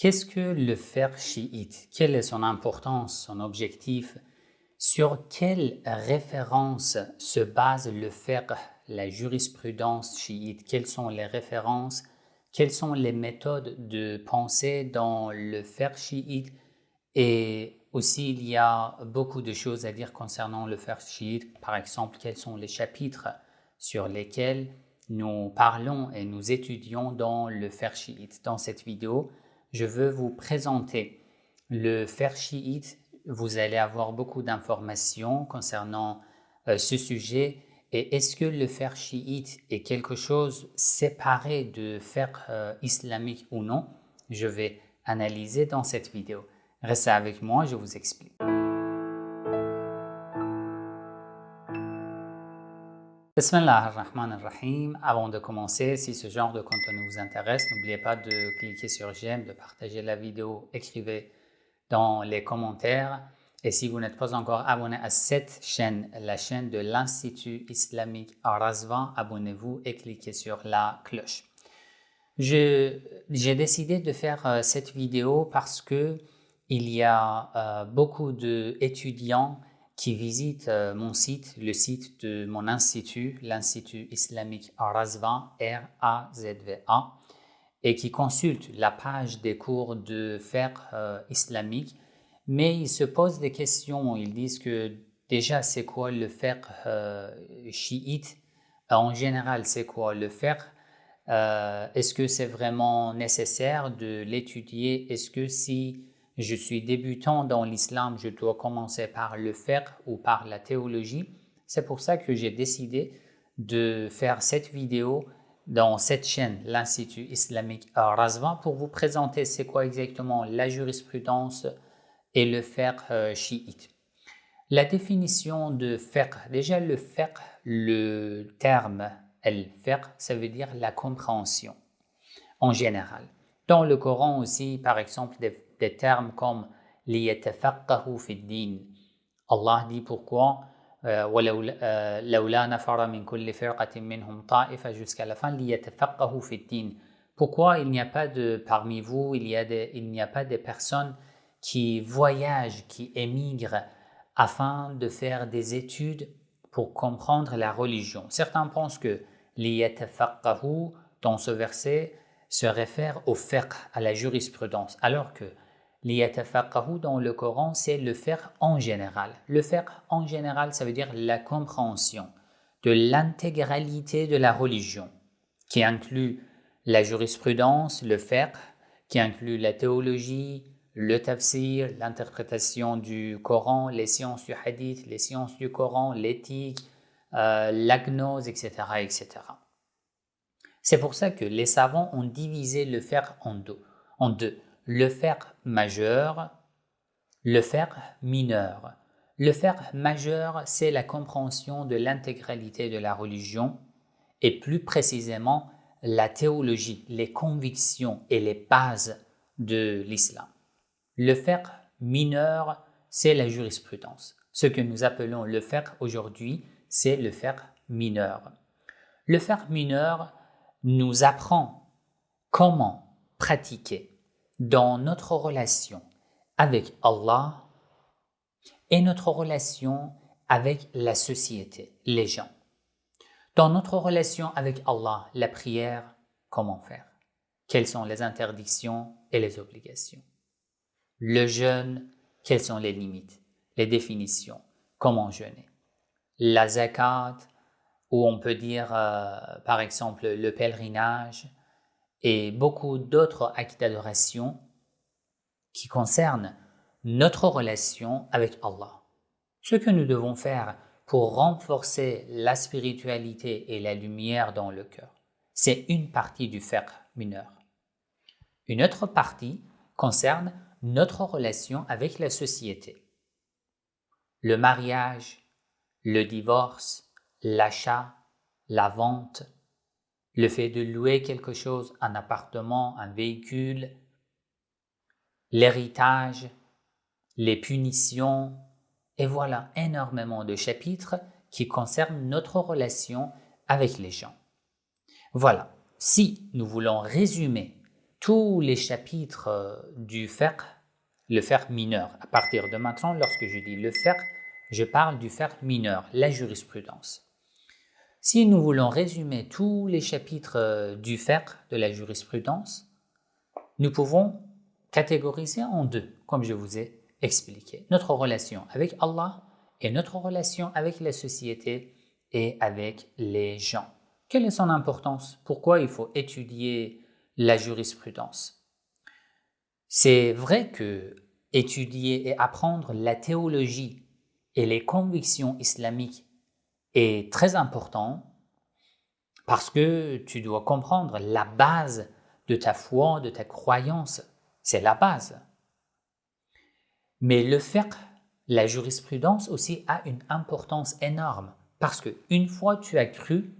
Qu'est-ce que le fiqh chiite? Quelle est son importance, son objectif? Sur quelle référence se base le fiqh, la jurisprudence chiite? Quelles sont les références? Quelles sont les méthodes de pensée dans le fiqh chiite? Et aussi, il y a beaucoup de choses à dire concernant le fiqh chiite. Par exemple, quels sont les chapitres sur lesquels nous parlons et nous étudions dans le fiqh chiite. Dans cette vidéo, je veux vous présenter le fiqh chiite. Vous allez avoir beaucoup d'informations concernant ce sujet. Et est-ce que le fiqh chiite est quelque chose séparé de fiqh islamique ou non? Je vais analyser dans cette vidéo. Restez avec moi, je vous explique. Bismillah ar-Rahman ar-Rahim. Avant de commencer, si ce genre de contenu vous intéresse, n'oubliez pas de cliquer sur j'aime, de partager la vidéo, écrivez dans les commentaires. Et si vous n'êtes pas encore abonné à cette chaîne, la chaîne de l'Institut islamique Al-Razvan, abonnez-vous et cliquez sur la cloche. J'ai décidé de faire cette vidéo parce que il y a beaucoup d'étudiants qui visitent mon site, le site de mon institut, l'Institut islamique Al-Razvan, R-A-Z-V-A, et qui consultent la page des cours de fiqh islamique, mais ils se posent des questions. Ils disent que déjà, c'est quoi le fiqh chiite? En général, c'est quoi le fiqh? Est-ce que c'est vraiment nécessaire de l'étudier? Est-ce que si je suis débutant dans l'islam, je dois commencer par le fiqh ou par la théologie? C'est pour ça que j'ai décidé de faire cette vidéo dans cette chaîne, l'Institut islamique Al-Razvan, pour vous présenter c'est quoi exactement la jurisprudence et le fiqh chiite. La définition de fiqh, déjà le fiqh, le terme al-fiqh, ça veut dire la compréhension en général. Dans le Coran aussi, par exemple, des termes comme liyatafaqahu fi din. Allah dit pourquoi لولا نفر من كل فرقة منهم طائفة jusqu'à la fin liyatafaqahu fi din. Pourquoi il n'y a pas parmi vous, il n'y a pas de personnes qui voyagent, qui émigrent afin de faire des études pour comprendre la religion. Certains pensent que liyatafaqahu dans ce verset se réfère au fiqh, à la jurisprudence, alors que liyatafaqahu dans le Coran, c'est le fiqh en général. Le fiqh en général, ça veut dire la compréhension de l'intégralité de la religion, qui inclut la jurisprudence, le fiqh, qui inclut la théologie, le tafsir, l'interprétation du Coran, les sciences du hadith, les sciences du Coran, l'éthique, la gnose, etc., etc. C'est pour ça que les savants ont divisé le fiqh en deux. Le fiqh majeur, le fiqh mineur. Le fiqh majeur, c'est la compréhension de l'intégralité de la religion et plus précisément la théologie, les convictions et les bases de l'islam. Le fiqh mineur, c'est la jurisprudence. Ce que nous appelons le fiqh aujourd'hui, c'est le fiqh mineur. Le fiqh mineur nous apprend comment pratiquer dans notre relation avec Allah et notre relation avec la société, les gens. Dans notre relation avec Allah, la prière, comment faire? Quelles sont les interdictions et les obligations? Le jeûne, quelles sont les limites, les définitions, comment jeûner? La zakat, ou on peut dire par exemple le pèlerinage et beaucoup d'autres actes d'adoration qui concernent notre relation avec Allah. Ce que nous devons faire pour renforcer la spiritualité et la lumière dans le cœur, c'est une partie du fiqh mineur. Une autre partie concerne notre relation avec la société. Le mariage, le divorce, l'achat, la vente, le fait de louer quelque chose, un appartement, un véhicule, l'héritage, les punitions, et voilà énormément de chapitres qui concernent notre relation avec les gens. Voilà, si nous voulons résumer tous les chapitres du fiqh, le fiqh mineur. À partir de maintenant, lorsque je dis le fiqh, je parle du fiqh mineur, la jurisprudence. Si nous voulons résumer tous les chapitres du fiqh, de la jurisprudence, nous pouvons catégoriser en deux, comme je vous ai expliqué. Notre relation avec Allah et notre relation avec la société et avec les gens. Quelle est son importance? Pourquoi il faut étudier la jurisprudence? C'est vrai que étudier et apprendre la théologie et les convictions islamiques est très important parce que tu dois comprendre la base de ta foi, de ta croyance. C'est la base. Mais le fiqh, la jurisprudence aussi a une importance énorme parce que une fois tu as cru,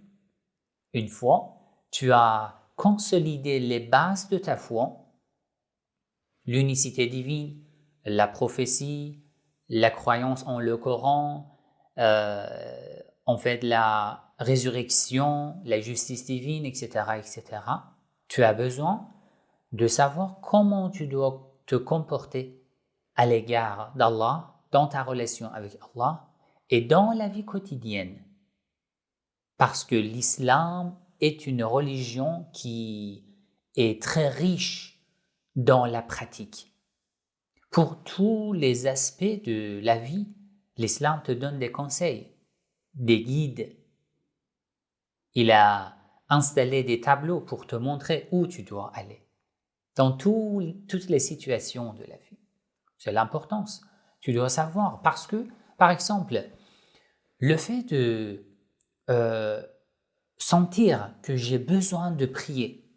une fois tu as consolidé les bases de ta foi, l'unicité divine, la prophétie, la croyance en le Coran, en fait la résurrection, la justice divine, etc., etc., tu as besoin de savoir comment tu dois te comporter à l'égard d'Allah, dans ta relation avec Allah et dans la vie quotidienne. Parce que l'islam est une religion qui est très riche dans la pratique. Pour tous les aspects de la vie, l'islam te donne des conseils, des guides. Il a installé des tableaux pour te montrer où tu dois aller, dans toutes les situations de la vie. C'est l'importance. Tu dois savoir parce que, par exemple, le fait de sentir que j'ai besoin de prier,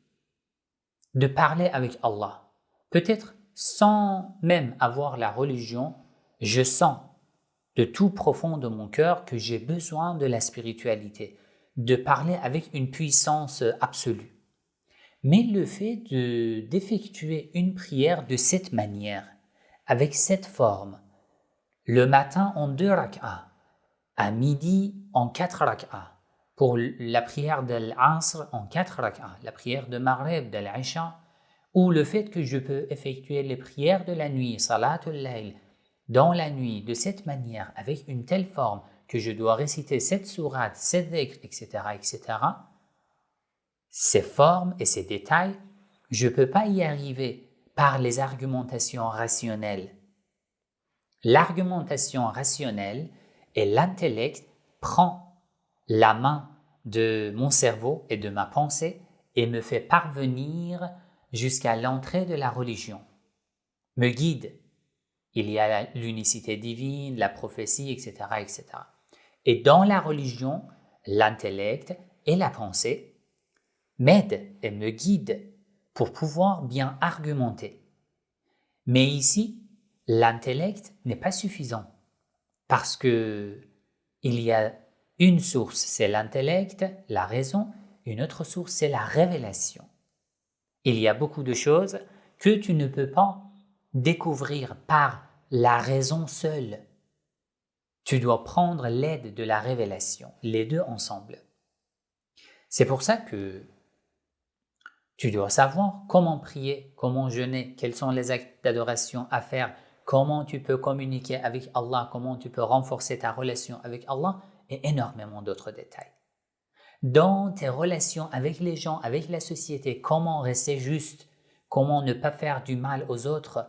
de parler avec Allah, peut-être sans même avoir la religion, je sens de tout profond de mon cœur que j'ai besoin de la spiritualité, de parler avec une puissance absolue. Mais le fait d'effectuer une prière de cette manière, avec cette forme, le matin en 2 rak'ah, à midi en 4 rak'ah, pour la prière de l'Asr en 4 rak'ah, la prière de Maghrib, de l'Isha, ou le fait que je peux effectuer les prières de la nuit, Salatul Layl, dans la nuit, de cette manière, avec une telle forme que je dois réciter cette sourate, cette dhikr, etc., etc., ces formes et ces détails, je ne peux pas y arriver par les argumentations rationnelles. L'argumentation rationnelle et l'intellect prend la main de mon cerveau et de ma pensée et me fait parvenir jusqu'à l'entrée de la religion, me guide. Il y a l'unicité divine, la prophétie, etc., etc. Et dans la religion, l'intellect et la pensée m'aident et me guident pour pouvoir bien argumenter. Mais ici, l'intellect n'est pas suffisant parce que il y a une source, c'est l'intellect, la raison, une autre source, c'est la révélation. Il y a beaucoup de choses que tu ne peux pas découvrir par la raison seule. Tu dois prendre l'aide de la révélation, les deux ensemble. C'est pour ça que tu dois savoir comment prier, comment jeûner, quels sont les actes d'adoration à faire, comment tu peux communiquer avec Allah, comment tu peux renforcer ta relation avec Allah et énormément d'autres détails. Dans tes relations avec les gens, avec la société, comment rester juste, comment ne pas faire du mal aux autres.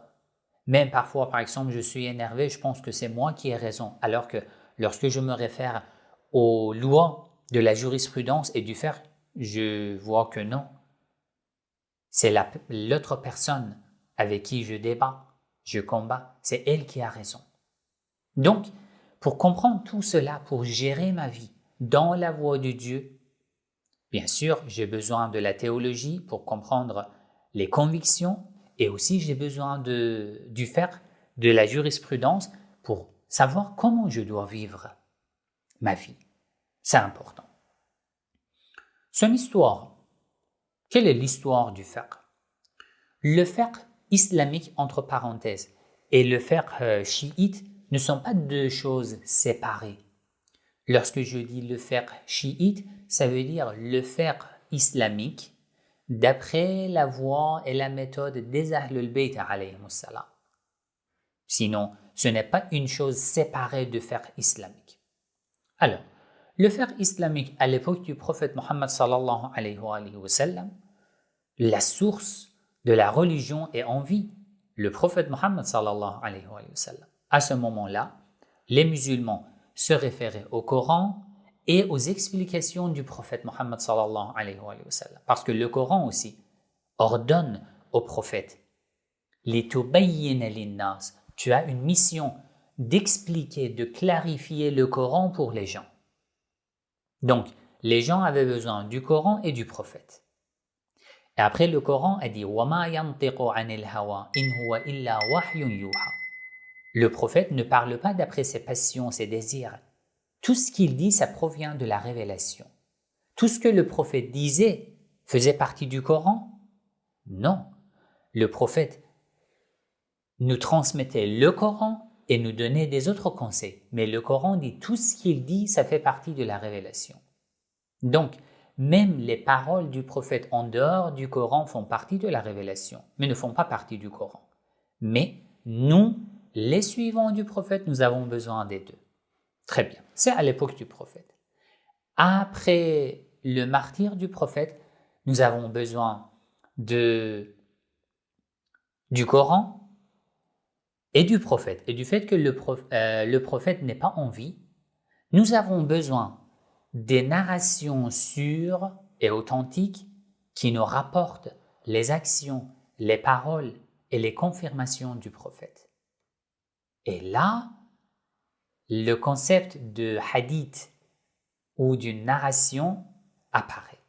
Même parfois, par exemple, je suis énervé, je pense que c'est moi qui ai raison, alors que lorsque je me réfère aux lois de la jurisprudence et du fiqh, je vois que non. C'est l'autre personne avec qui je débat, je combats, c'est elle qui a raison. Donc, pour comprendre tout cela, pour gérer ma vie dans la voie de Dieu, bien sûr, j'ai besoin de la théologie pour comprendre les convictions et aussi j'ai besoin du fiqh, de la jurisprudence pour savoir comment je dois vivre ma vie. C'est important. Son histoire. Quelle est l'histoire du fiqh? Le fiqh islamique, entre parenthèses, et le fiqh chiite ne sont pas deux choses séparées. Lorsque je dis le fiqh chiite, ça veut dire le fiqh islamique d'après la voie et la méthode des Ahlul Bayt alayhimus salam. Sinon, ce n'est pas une chose séparée du fiqh islamique. Alors, le fiqh islamique à l'époque du prophète Mohammed sallallahu alayhi wa sallam, la source de la religion est en vie. Le prophète Mohammed sallallahu alayhi wa sallam. À ce moment-là, les musulmans se référaient au Coran et aux explications du prophète Mohammed sallallahu alayhi wa sallam. Parce que le Coran aussi ordonne au prophète لِتُبَيِّنَ لِلنَّاسِ. Tu as une mission d'expliquer, de clarifier le Coran pour les gens. Donc, les gens avaient besoin du Coran et du prophète. Et après, le Coran a dit وَمَا يَنْطِقُ عَنِ الْهَوَىٰ إِنْ هُوَ إِلَّا وَحْيٌ يُوحَىٰ. Le prophète ne parle pas d'après ses passions, ses désirs. Tout ce qu'il dit, ça provient de la révélation. Tout ce que le prophète disait faisait partie du Coran? Non. Le prophète nous transmettait le Coran et nous donnait des autres conseils. Mais le Coran dit tout ce qu'il dit, ça fait partie de la révélation. Donc, même les paroles du prophète en dehors du Coran font partie de la révélation, mais ne font pas partie du Coran. Mais nous, les suivants du prophète, nous avons besoin des deux. Très bien, c'est à l'époque du prophète. Après le martyre du prophète, nous avons besoin du Coran et du prophète. Et du fait que le prophète n'est pas en vie, nous avons besoin des narrations sûres et authentiques qui nous rapportent les actions, les paroles et les confirmations du prophète. Et là, le concept de hadith ou d'une narration apparaît.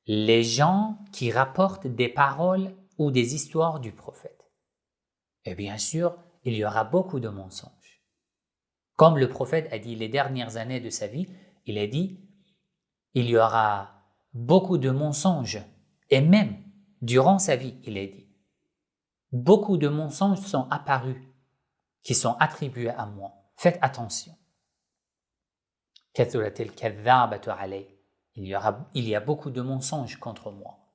Les gens qui rapportent des paroles ou des histoires du prophète. Et bien sûr, il y aura beaucoup de mensonges. Comme le prophète a dit les dernières années de sa vie, il a dit il y aura beaucoup de mensonges. Et même durant sa vie, il a dit beaucoup de mensonges sont apparus qui sont attribués à moi. Faites attention. Il y a beaucoup de mensonges contre moi.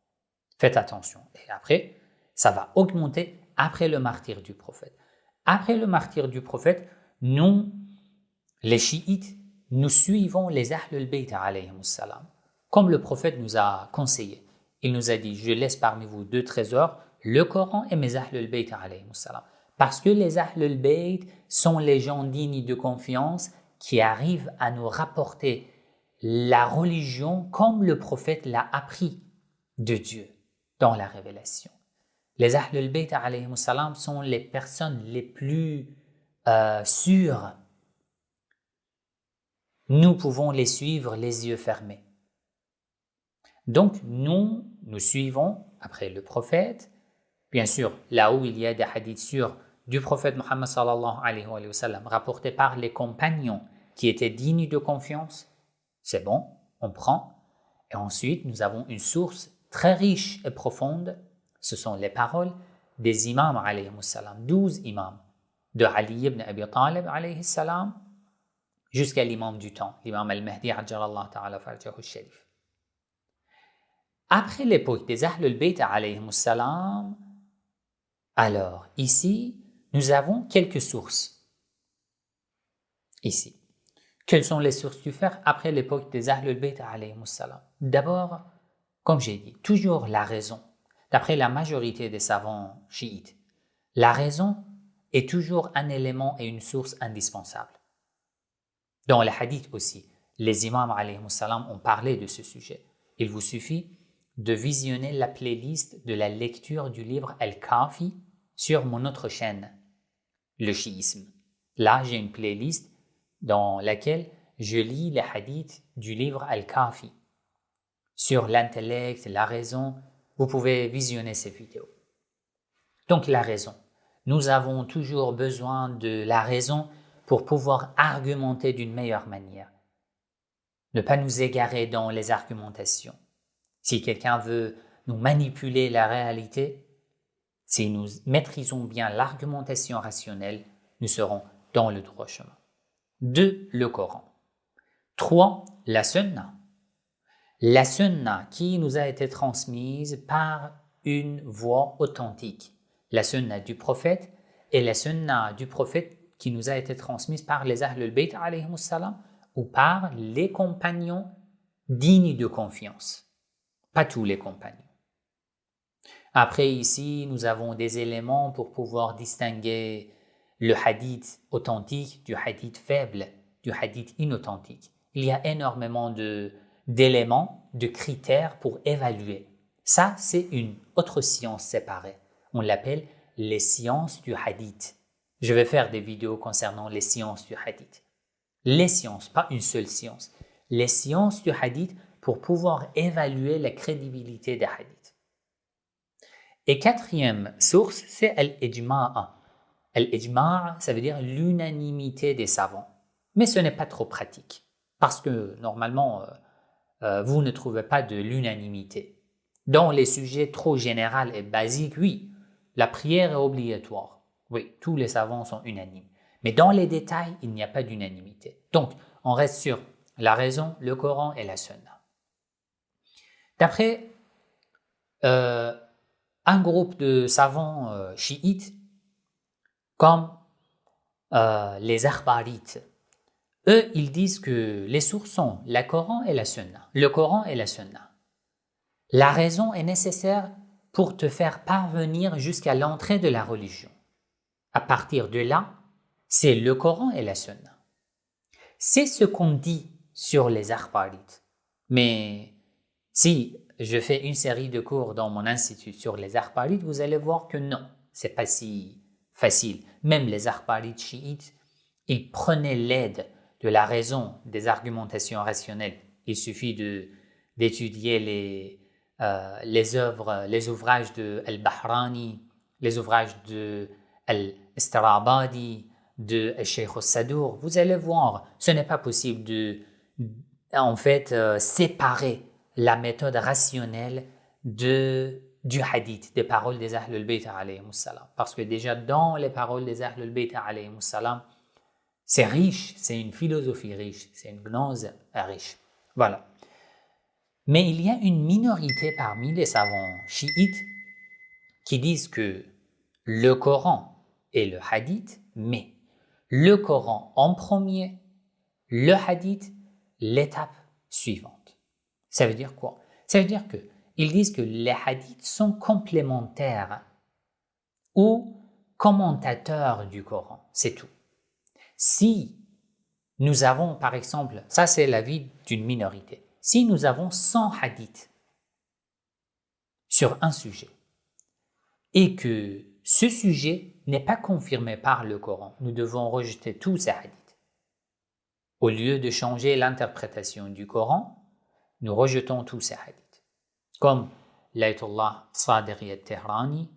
Faites attention. Et après, ça va augmenter après le martyre du prophète. Après le martyre du prophète, nous, les chiites, nous suivons les Ahlul Bayt alayhimus salam, comme le prophète nous a conseillé. Il nous a dit, je laisse parmi vous deux trésors, le Coran et mes Ahlul Bayt alayhimus salam. Parce que les Ahlul Bayt sont les gens dignes de confiance qui arrivent à nous rapporter la religion comme le prophète l'a appris de Dieu dans la révélation. Les Ahlul Bayt alayhimus salam sont les personnes les plus sûres. Nous pouvons les suivre les yeux fermés. Donc nous suivons après le prophète. Bien sûr, là où il y a des hadiths sûrs du prophète Mohammed sallallahu alayhi wa sallam rapportés par les compagnons qui étaient dignes de confiance, c'est bon, on prend. Et ensuite, nous avons une source très riche et profonde, ce sont les paroles des imams alayhi salam, 12 imams, de Ali ibn Abi Talib alayhi salam jusqu'à l'imam du temps, l'imam al-Mahdi ajjalallahu ta'ala farjahu al-sharif. Après l'époque des Ahlul Bayt alayhi salam, alors ici, nous avons quelques sources. Ici. Quelles sont les sources du fiqh après l'époque des Ahlul Bayt alayhimus salam? D'abord, comme j'ai dit, toujours la raison. D'après la majorité des savants chiites, la raison est toujours un élément et une source indispensable. Dans les hadiths aussi, les imams alayhimus salam ont parlé de ce sujet. Il vous suffit de visionner la playlist de la lecture du livre Al-Kafi sur mon autre chaîne, le chiisme. Là, j'ai une playlist dans laquelle je lis les hadiths du livre Al-Kafi sur l'intellect, la raison. Vous pouvez visionner ces vidéos. Donc la raison. Nous avons toujours besoin de la raison pour pouvoir argumenter d'une meilleure manière. Ne pas nous égarer dans les argumentations. Si quelqu'un veut nous manipuler la réalité, si nous maîtrisons bien l'argumentation rationnelle, nous serons dans le droit chemin. 2. Le Coran. 3. La Sunna. la sunna qui nous a été transmise par une voie authentique, la sunna du prophète et la sunna du prophète qui nous a été transmise par les Ahlul Bayt alayhimus salam ou par les compagnons dignes de confiance, pas tous les compagnons. Après ici, nous avons des éléments pour pouvoir distinguer le hadith authentique du hadith faible, du hadith inauthentique. Il y a énormément d'éléments, de critères pour évaluer. Ça, c'est une autre science séparée. On l'appelle les sciences du hadith. Je vais faire des vidéos concernant les sciences du hadith. Les sciences, pas une seule science. Les sciences du hadith pour pouvoir évaluer la crédibilité des hadiths. Et quatrième source, c'est al-ijma'a. Al-ijma', ça veut dire l'unanimité des savants. Mais ce n'est pas trop pratique, parce que normalement, vous ne trouvez pas de l'unanimité. Dans les sujets trop généraux et basiques, oui, la prière est obligatoire. Oui, tous les savants sont unanimes. Mais dans les détails, il n'y a pas d'unanimité. Donc, on reste sur la raison, le Coran et la Sunna. D'après un groupe de savants chiites, comme les akhbarites, eux, ils disent que les sources sont le Coran et la Sunna. Le Coran et la Sunna. La raison est nécessaire pour te faire parvenir jusqu'à l'entrée de la religion. À partir de là, c'est le Coran et la Sunna. C'est ce qu'on dit sur les akhbarites. Mais si je fais une série de cours dans mon institut sur les akhbarites, vous allez voir que non, c'est pas si facile. Même les akhbarites chiites, ils prenaient l'aide de la raison, des argumentations rationnelles. Il suffit d'étudier les ouvrages de Al-Bahrani, les ouvrages de Al-Istarabadi, de Sheikh al-Sadour. Vous allez voir, ce n'est pas possible de séparer la méthode rationnelle du hadith, des paroles des Ahlul Bayt alayhimus salam. Parce que déjà dans les paroles des Ahlul Bayt alayhimus salam, c'est riche, c'est une philosophie riche, c'est une gnose riche. Voilà. Mais il y a une minorité parmi les savants chiites qui disent que le Coran et le hadith, mais le Coran en premier, le hadith, l'étape suivante. Ça veut dire quoi? Ça veut dire qu'ils disent que les hadiths sont complémentaires ou commentateurs du Coran, c'est tout. Si nous avons, par exemple, ça c'est l'avis d'une minorité, si nous avons 100 hadiths sur un sujet et que ce sujet n'est pas confirmé par le Coran, nous devons rejeter tous ces hadiths. Au lieu de changer l'interprétation du Coran, nous rejetons tous ces hadiths. Comme l'Ayatollah Sadri al-Tehrani,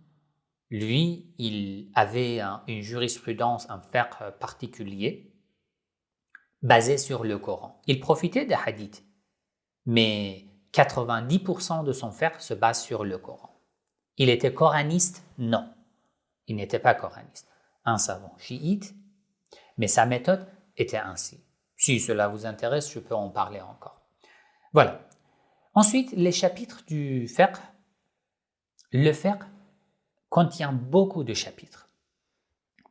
lui, il avait une jurisprudence, un fiqh particulier basé sur le Coran. Il profitait des hadiths, mais 90% de son fiqh se base sur le Coran. Il était coraniste? Non, il n'était pas coraniste. Un savant chiite, mais sa méthode était ainsi. Si cela vous intéresse, je peux en parler encore. Voilà. Ensuite, les chapitres du fiqh. Le fiqh contient beaucoup de chapitres.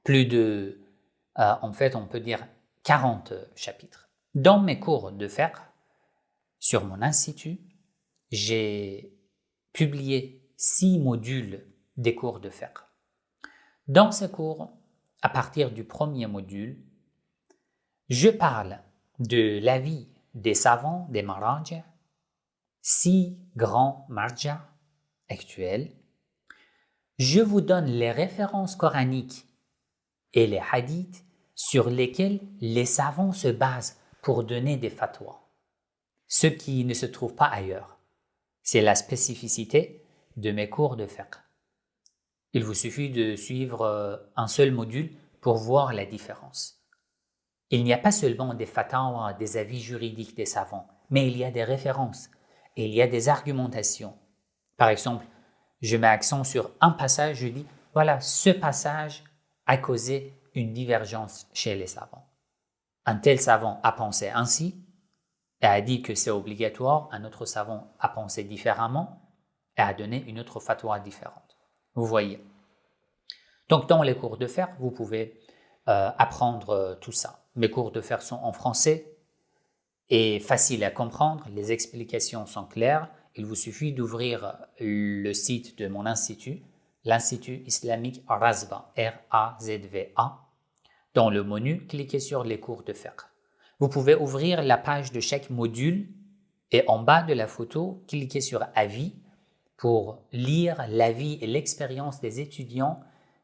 Plus de, on peut dire 40 chapitres. Dans mes cours de fiqh, sur mon institut, j'ai publié 6 modules des cours de fiqh. Dans ces cours, à partir du premier module, je parle de l'avis des savants, des marja', 6 grands marja' actuels. Je vous donne les références coraniques et les hadiths sur lesquels les savants se basent pour donner des fatwas, ce qui ne se trouve pas ailleurs. C'est la spécificité de mes cours de fiqh. Il vous suffit de suivre un seul module pour voir la différence. Il n'y a pas seulement des fatwas, des avis juridiques des savants, mais il y a des références et il y a des argumentations. Par exemple, je mets accent sur un passage, je dis, voilà, ce passage a causé une divergence chez les savants. Un tel savant a pensé ainsi, et a dit que c'est obligatoire, un autre savant a pensé différemment et a donné une autre fatwa différente. Vous voyez. Donc, dans les cours de fiqh, vous pouvez apprendre tout ça. Mes cours de fiqh sont en français et faciles à comprendre. Les explications sont claires. Il vous suffit d'ouvrir le site de mon institut, l'Institut islamique Razva, R-A-Z-V-A. Dans le menu, cliquez sur les cours de fiqh. Vous pouvez ouvrir la page de chaque module et en bas de la photo, cliquez sur Avis pour lire l'avis et l'expérience des étudiants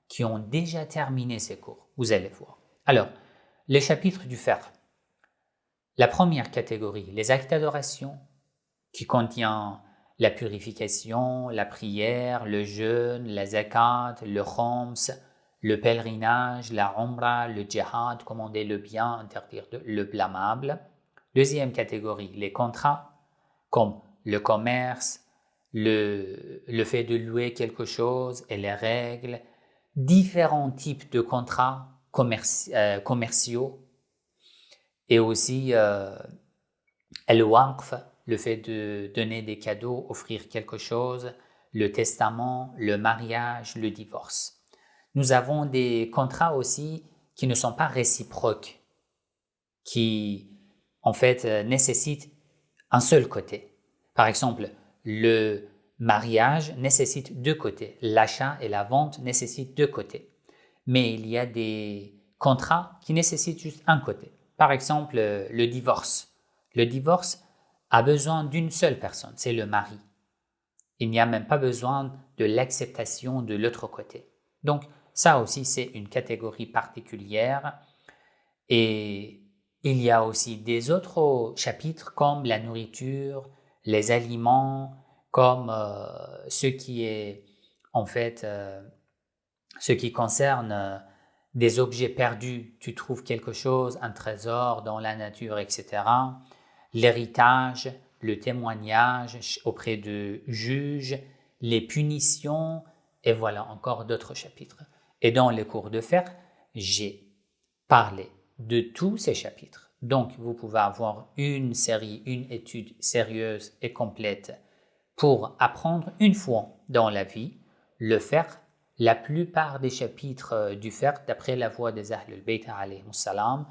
qui ont déjà terminé ces cours. Vous allez voir. Alors, les chapitres du fiqh. La première catégorie, les actes d'adoration, qui contient la purification, la prière, le jeûne, la zakat, le khams, le pèlerinage, la umrah, le djihad, commander le bien, interdire le blâmable. Deuxième catégorie, les contrats, comme le commerce, le fait de louer quelque chose et les règles, différents types de contrats commerciaux et aussi al-waqf, le fait de donner des cadeaux, offrir quelque chose, le testament, le mariage, le divorce. Nous avons des contrats aussi qui ne sont pas réciproques, qui en fait nécessitent un seul côté. Par exemple, le mariage nécessite deux côtés, l'achat et la vente nécessitent deux côtés. Mais il y a des contrats qui nécessitent juste un côté. Par exemple, le divorce. Le divorce a besoin d'une seule personne, c'est le mari. Il n'y a même pas besoin de l'acceptation de l'autre côté. Donc, ça aussi, c'est une catégorie particulière. Et il y a aussi des autres chapitres comme la nourriture, les aliments, comme ce qui est en fait ce qui concerne des objets perdus. Tu trouves quelque chose, un trésor dans la nature, etc. L'héritage, le témoignage auprès de juges, les punitions, et voilà encore d'autres chapitres. Et dans les cours de fiqh, j'ai parlé de tous ces chapitres. Donc, vous pouvez avoir une série, une étude sérieuse et complète pour apprendre une fois dans la vie le fiqh. La plupart des chapitres du fiqh, d'après la voix des Ahlul Bayt alayhimus salam,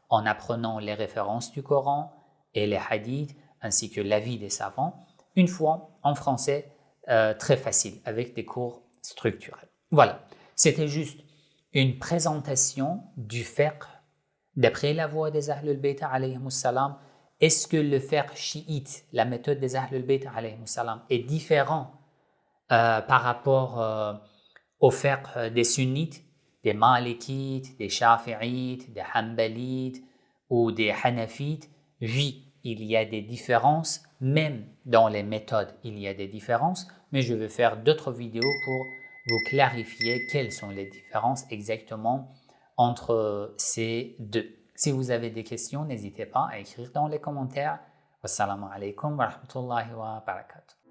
en apprenant les références du Coran et les hadiths, ainsi que l'avis des savants, une fois en français très facile, avec des cours structurels. Voilà, c'était juste une présentation du fiqh d'après la voix des Ahlul Bayt alayhimus salam. Est-ce que le fiqh chiite, la méthode des Ahlul Bayt alayhimus salam, est différent par rapport au fiqh des sunnites, des malikites, des shafi'ites, des hanbalites ou des hanafites? Oui, il y a des différences, même dans les méthodes, il y a des différences, mais je vais faire d'autres vidéos pour vous clarifier quelles sont les différences exactement entre ces deux. Si vous avez des questions, n'hésitez pas à écrire dans les commentaires. Wassalamu alaikum wa rahmatullahi wa barakatuh.